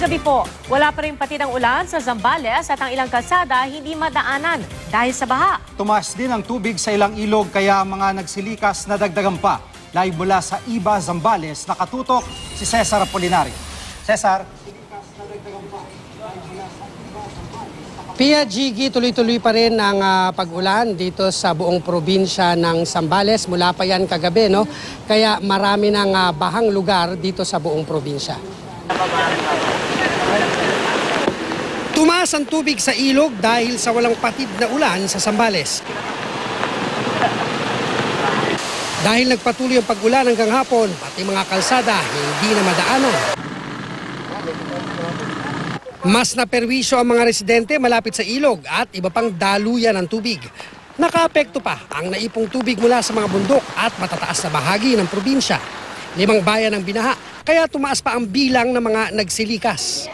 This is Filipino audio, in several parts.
gabi po, wala pa rin patid ang ulan sa Zambales at ang ilang kalsada hindi madaanan dahil sa baha. Tumaas din ang tubig sa ilang ilog kaya mga nagsilikas na dagdagan pa. Live mula sa Iba, Zambales, nakatutok si Cesar Apolinario. Cesar. Pia Gigi, tuloy-tuloy pa rin ang pag-ulan dito sa buong probinsya ng Zambales. Mula pa yan kagabi, no? Kaya marami ng bahang lugar dito sa buong probinsya. Tumaas ang tubig sa ilog dahil sa walang patid na ulan sa Zambales. Dahil nagpatuloy ang pag-ulan hanggang hapon, pati mga kalsada hindi na madaanan. Mas naperwisyo ang mga residente malapit sa ilog at iba pang daluyan ng tubig. Nakaapekto pa ang naipong tubig mula sa mga bundok at matataas na bahagi ng probinsya. 5 bayan ang binaha, kaya tumaas pa ang bilang ng mga nagsilikas.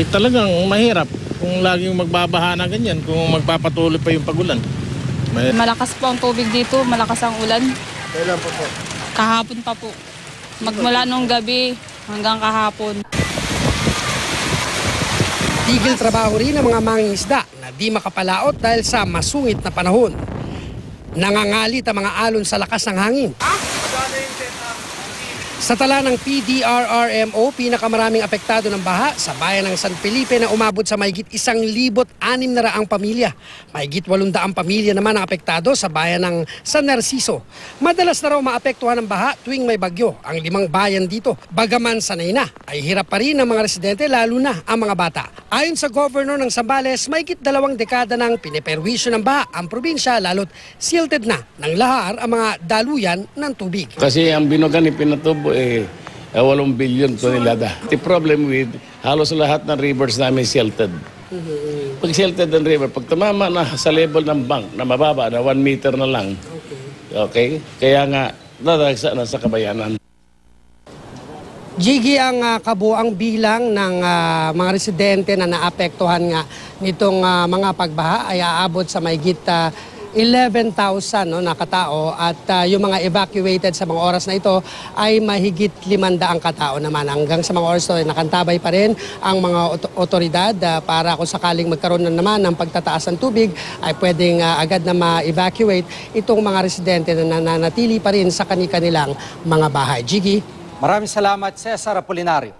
Talagang mahirap kung laging magbabaha na ganyan, kung magpapatuloy pa yung pagulan. Malakas po ang tubig dito, malakas ang ulan. Kailan po po? Kahapon pa po. Magmula nung gabi hanggang kahapon. Tigil trabaho rin ang mga mangingisda na di makapalaot dahil sa masungit na panahon. Nangangalit ang mga alon sa lakas ng hangin. Sa tala ng PDRRMO, pinakamaraming apektado ng baha sa bayan ng San Felipe na umabot sa mahigit 1,600 pamilya. Mahigit 800 pamilya naman ang apektado sa bayan ng San Narciso. Madalas na raw maapektuhan ng baha tuwing may bagyo ang 5 bayan dito. Bagaman sanay na, ay hirap pa rin ang mga residente lalo na ang mga bata. Ayon sa governor ng Zambales, mahigit 2 dekada nang piniperwisyo ng baha ang probinsya lalo't silted na ng lahar ang mga daluyan ng tubig. Kasi ang Binogan ipinatubo 8 billion tonelada. The problem with halos lahat ng rivers namin silted. Pag silted ang river, pag tumama na sa level ng bank na mababa na 1 meter na lang, okay? Kaya nga, dadagsa na sa kabayanan. Gigi, ang kabuang bilang ng mga residente na naapektuhan nga nitong mga pagbaha ay aabot sa mahigit 11,000 na katao at yung mga evacuated sa mga oras na ito ay mahigit 500 katao naman. Hanggang sa mga oras ito ay nakantabay pa rin ang mga otoridad para kung sakaling magkaroon na naman ng pagtataas ng tubig ay pwedeng agad na ma-evacuate itong mga residente na nananatili pa rin sa kanilang mga bahay. Gigi? Maraming salamat, Cesar Apolinario.